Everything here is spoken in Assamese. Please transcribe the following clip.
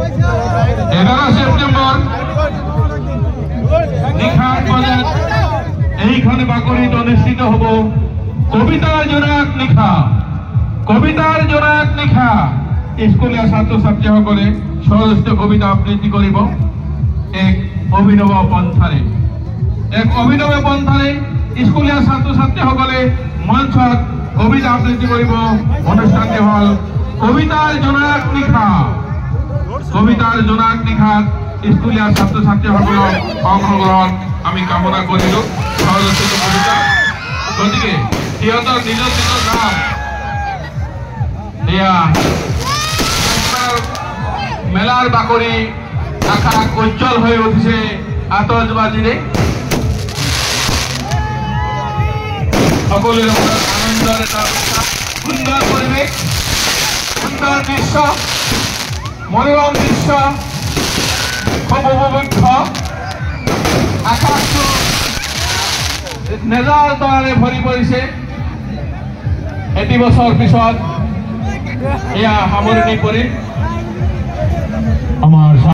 11 সেপ্টেম্বৰ নিশাৰ বাজাৰ এইখানে বাকৰিত অনুষ্ঠিত হব কবিতাৰ জোনাক নিশা। কবিতাৰ জোনাক নিশা স্কুলীয়া ছাত্ৰ ছাত্ৰীসকলে স্বৰচিত কবিতা আবৃত্তি কৰিব এক অভিনৱ পন্থাৰে। স্কুলীয়া ছাত্ৰ ছাত্ৰীসকলে মঞ্চত কবিতা আবৃত্তি কৰিব। অনুষ্ঠানটি হল কবিতাৰ জোনাক নিশা। কবিতাৰ জোনাক নিশাত স্কুলীয়া ছাত্ৰ ছাত্ৰীসকলৰ অংশগ্ৰহণ আমি কামনা কৰিলো। স্বৰচিত কবিতা গতিকে সিহঁতৰ নিজৰ নিজৰ নাম এয়া মেলাৰ বাকৰি আকাশ উজ্জ্বল হৈ উঠিছে আতচবাজীৰে। সকলোৰে মনত আনন্দৰ এটা সুন্দৰ পৰিৱেশ, সুন্দৰ দৃশ্য, মনোৰম দৃশ্য, খুব উপভোগ্য। আকাশটো নেজাৰ তৰাৰে ভৰি পৰিছে। এটি বছৰ পিছত এয়া সামৰণি পৰিল আমাৰ